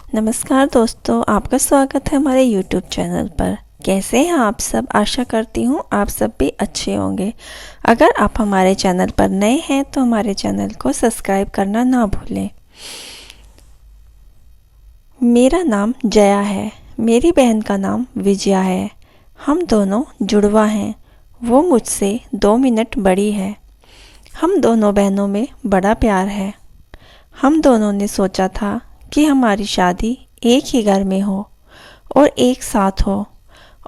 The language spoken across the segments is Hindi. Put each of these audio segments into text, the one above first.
नमस्कार दोस्तों, आपका स्वागत है हमारे YouTube चैनल पर। कैसे हैं आप सब? आशा करती हूँ आप सब भी अच्छे होंगे। अगर आप हमारे चैनल पर नए हैं तो हमारे चैनल को सब्सक्राइब करना ना भूलें। मेरा नाम जया है, मेरी बहन का नाम विजया है। हम दोनों जुड़वा हैं। वो मुझसे 2 मिनट बड़ी है। हम दोनों बहनों में बड़ा प्यार है। हम दोनों ने सोचा था कि हमारी शादी एक ही घर में हो और एक साथ हो,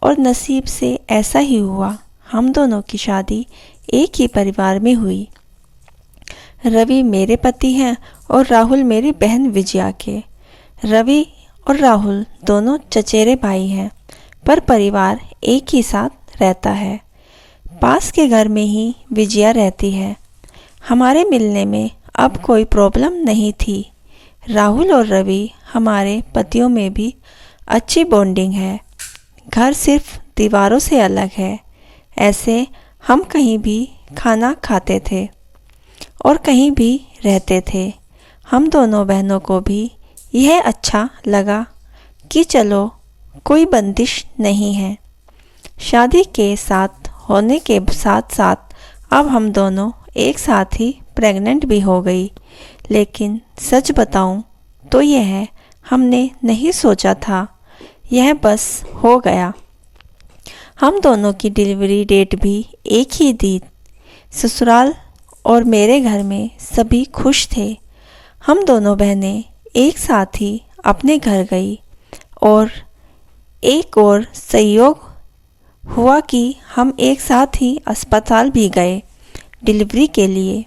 और नसीब से ऐसा ही हुआ। हम दोनों की शादी एक ही परिवार में हुई। रवि मेरे पति हैं और राहुल मेरी बहन विजया के। रवि और राहुल दोनों चचेरे भाई हैं, पर परिवार एक ही साथ रहता है। पास के घर में ही विजया रहती है। हमारे मिलने में अब कोई प्रॉब्लम नहीं थी। राहुल और रवि हमारे पतियों में भी अच्छी बॉन्डिंग है। घर सिर्फ दीवारों से अलग है। ऐसे हम कहीं भी खाना खाते थे और कहीं भी रहते थे। हम दोनों बहनों को भी यह अच्छा लगा कि चलो कोई बंदिश नहीं है। शादी के साथ होने के साथ साथ अब हम दोनों एक साथ ही प्रेग्नेंट भी हो गई। लेकिन सच बताऊं तो यह हमने नहीं सोचा था, यह बस हो गया। हम दोनों की डिलीवरी डेट भी एक ही थी। ससुराल और मेरे घर में सभी खुश थे। हम दोनों बहनें एक साथ ही अपने घर गई और एक और संयोग हुआ कि हम एक साथ ही अस्पताल भी गए डिलीवरी के लिए।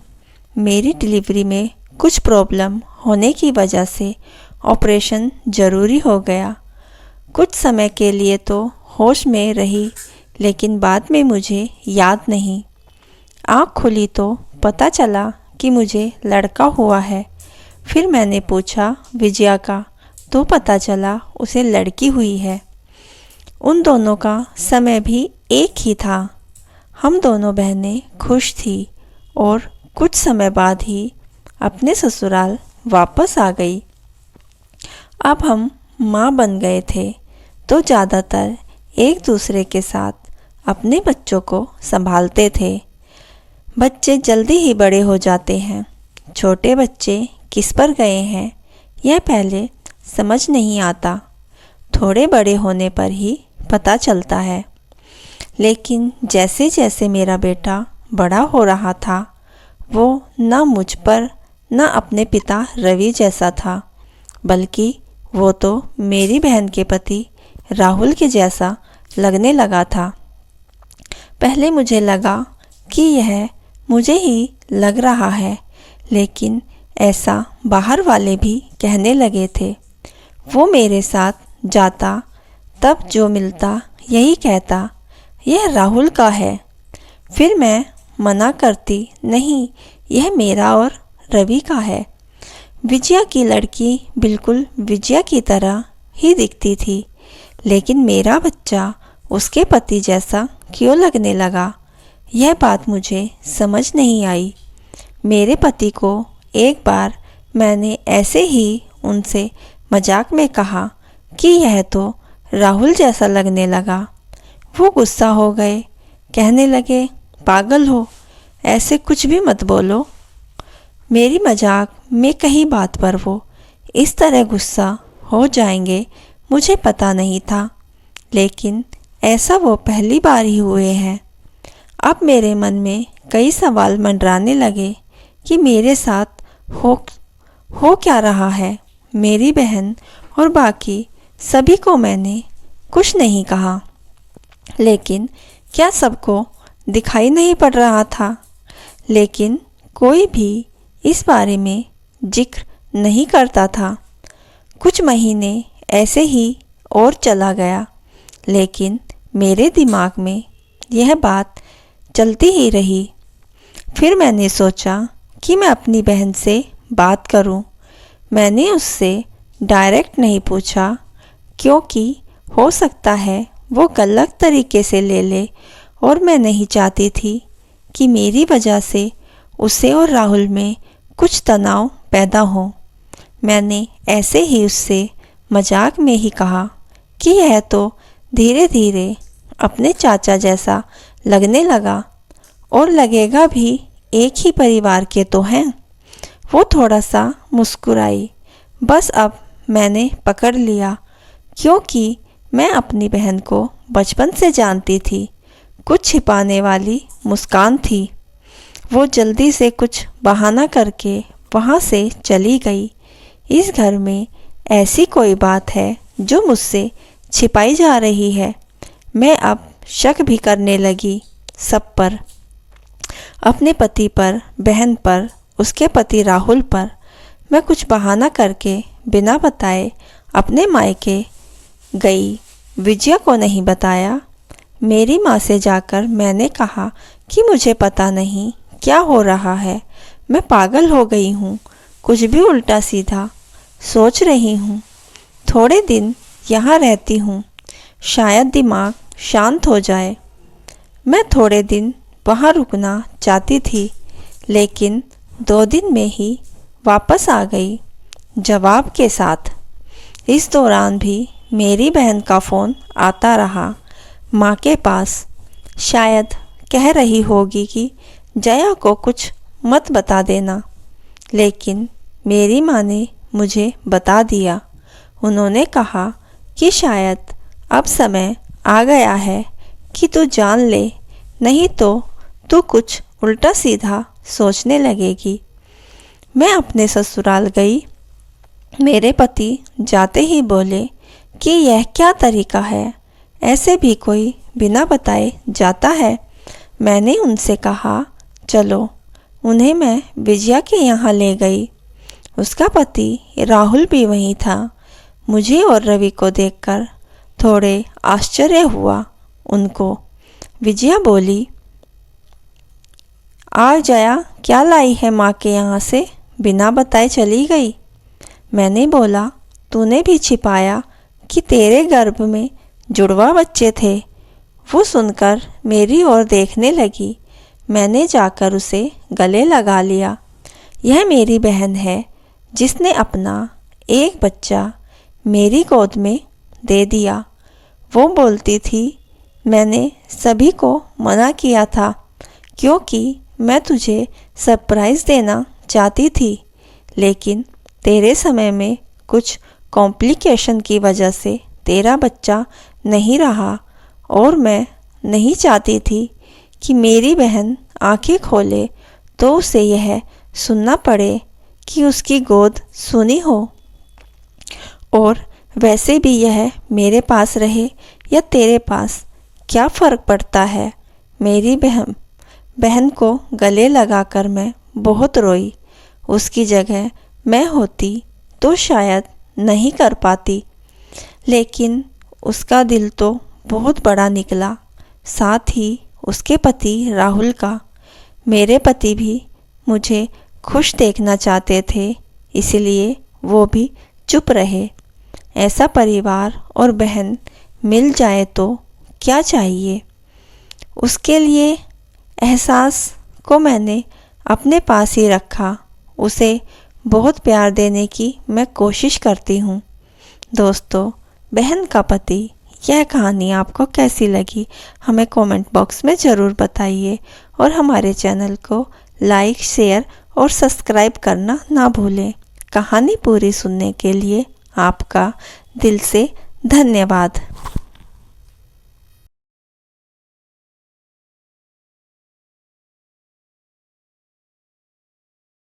मेरी डिलीवरी में कुछ प्रॉब्लम होने की वजह से ऑपरेशन ज़रूरी हो गया। कुछ समय के लिए तो होश में रही, लेकिन बाद में मुझे याद नहीं। आँख खुली तो पता चला कि मुझे लड़का हुआ है। फिर मैंने पूछा विजया का, तो पता चला उसे लड़की हुई है। उन दोनों का समय भी एक ही था। हम दोनों बहनें खुश थी और कुछ समय बाद ही अपने ससुराल वापस आ गई। अब हम माँ बन गए थे तो ज़्यादातर एक दूसरे के साथ अपने बच्चों को संभालते थे। बच्चे जल्दी ही बड़े हो जाते हैं। छोटे बच्चे किस पर गए हैं यह पहले समझ नहीं आता, थोड़े बड़े होने पर ही पता चलता है। लेकिन जैसे जैसे मेरा बेटा बड़ा हो रहा था, वो न मुझ पर न अपने पिता रवि जैसा था, बल्कि वो तो मेरी बहन के पति राहुल के जैसा लगने लगा था। पहले मुझे लगा कि यह मुझे ही लग रहा है, लेकिन ऐसा बाहर वाले भी कहने लगे थे। वो मेरे साथ जाता तब जो मिलता यही कहता, यह राहुल का है। फिर मैं मना करती, नहीं, यह मेरा और रवि का है। विजया की लड़की बिल्कुल विजया की तरह ही दिखती थी, लेकिन मेरा बच्चा उसके पति जैसा क्यों लगने लगा, यह बात मुझे समझ नहीं आई। मेरे पति को एक बार मैंने ऐसे ही उनसे मजाक में कहा कि यह तो राहुल जैसा लगने लगा। वो गुस्सा हो गए, कहने लगे, पागल हो, ऐसे कुछ भी मत बोलो। मेरी मजाक में कही बात पर वो इस तरह गुस्सा हो जाएंगे मुझे पता नहीं था, लेकिन ऐसा वो पहली बार ही हुए हैं। अब मेरे मन में कई सवाल मंडराने लगे कि मेरे साथ हो क्या रहा है। मेरी बहन और बाकी सभी को मैंने कुछ नहीं कहा, लेकिन क्या सबको दिखाई नहीं पड़ रहा था? लेकिन कोई भी इस बारे में जिक्र नहीं करता था। कुछ महीने ऐसे ही और चला गया, लेकिन मेरे दिमाग में यह बात चलती ही रही। फिर मैंने सोचा कि मैं अपनी बहन से बात करूं। मैंने उससे डायरेक्ट नहीं पूछा, क्योंकि हो सकता है वो गलत तरीके से ले ले, और मैं नहीं चाहती थी कि मेरी वजह से उसे और राहुल में कुछ तनाव पैदा हो। मैंने ऐसे ही उससे मजाक में ही कहा कि यह तो धीरे धीरे अपने चाचा जैसा लगने लगा और लगेगा भी, एक ही परिवार के तो हैं। वो थोड़ा सा मुस्कुराई। बस अब मैंने पकड़ लिया, क्योंकि मैं अपनी बहन को बचपन से जानती थी। कुछ छिपाने वाली मुस्कान थी। वो जल्दी से कुछ बहाना करके वहाँ से चली गई। इस घर में ऐसी कोई बात है जो मुझसे छिपाई जा रही है। मैं अब शक भी करने लगी सब पर, अपने पति पर, बहन पर, उसके पति राहुल पर। मैं कुछ बहाना करके बिना बताए अपने मायके गई। विजया को नहीं बताया। मेरी माँ से जाकर मैंने कहा कि मुझे पता नहीं क्या हो रहा है, मैं पागल हो गई हूँ, कुछ भी उल्टा सीधा सोच रही हूँ। थोड़े दिन यहाँ रहती हूँ, शायद दिमाग शांत हो जाए। मैं थोड़े दिन वहाँ रुकना चाहती थी, लेकिन 2 दिन में ही वापस आ गई जवाब के साथ। इस दौरान भी मेरी बहन का फ़ोन आता रहा माँ के पास। शायद कह रही होगी कि जया को कुछ मत बता देना, लेकिन मेरी माँ ने मुझे बता दिया। उन्होंने कहा कि शायद अब समय आ गया है कि तू जान ले, नहीं तो तू कुछ उल्टा सीधा सोचने लगेगी। मैं अपने ससुराल गई। मेरे पति जाते ही बोले कि यह क्या तरीका है, ऐसे भी कोई बिना बताए जाता है। मैंने उनसे कहा चलो। उन्हें मैं विजया के यहाँ ले गई। उसका पति राहुल भी वहीं था। मुझे और रवि को देखकर थोड़े आश्चर्य हुआ उनको। विजया बोली, आ जया, क्या लाई है माँ के यहाँ से, बिना बताए चली गई। मैंने बोला, तूने भी छिपाया कि तेरे गर्भ में जुड़वा बच्चे थे। वो सुनकर मेरी ओर देखने लगी। मैंने जाकर उसे गले लगा लिया। यह मेरी बहन है जिसने अपना एक बच्चा मेरी गोद में दे दिया। वो बोलती थी, मैंने सभी को मना किया था क्योंकि मैं तुझे सरप्राइज़ देना चाहती थी, लेकिन तेरे समय में कुछ कॉम्प्लिकेशन की वजह से तेरा बच्चा नहीं रहा और मैं नहीं चाहती थी कि मेरी बहन आंखें खोले तो उसे यह सुनना पड़े कि उसकी गोद सूनी हो। और वैसे भी यह मेरे पास रहे या तेरे पास, क्या फ़र्क पड़ता है। मेरी बहन को गले लगाकर मैं बहुत रोई। उसकी जगह मैं होती तो शायद नहीं कर पाती, लेकिन उसका दिल तो बहुत बड़ा निकला, साथ ही उसके पति राहुल का। मेरे पति भी मुझे खुश देखना चाहते थे, इसलिए वो भी चुप रहे। ऐसा परिवार और बहन मिल जाए तो क्या चाहिए। उसके लिए एहसास को मैंने अपने पास ही रखा। उसे बहुत प्यार देने की मैं कोशिश करती हूँ। दोस्तों, बहन का पति, यह कहानी आपको कैसी लगी हमें कमेंट बॉक्स में ज़रूर बताइए और हमारे चैनल को लाइक, शेयर और सब्सक्राइब करना ना भूलें। कहानी पूरी सुनने के लिए आपका दिल से धन्यवाद।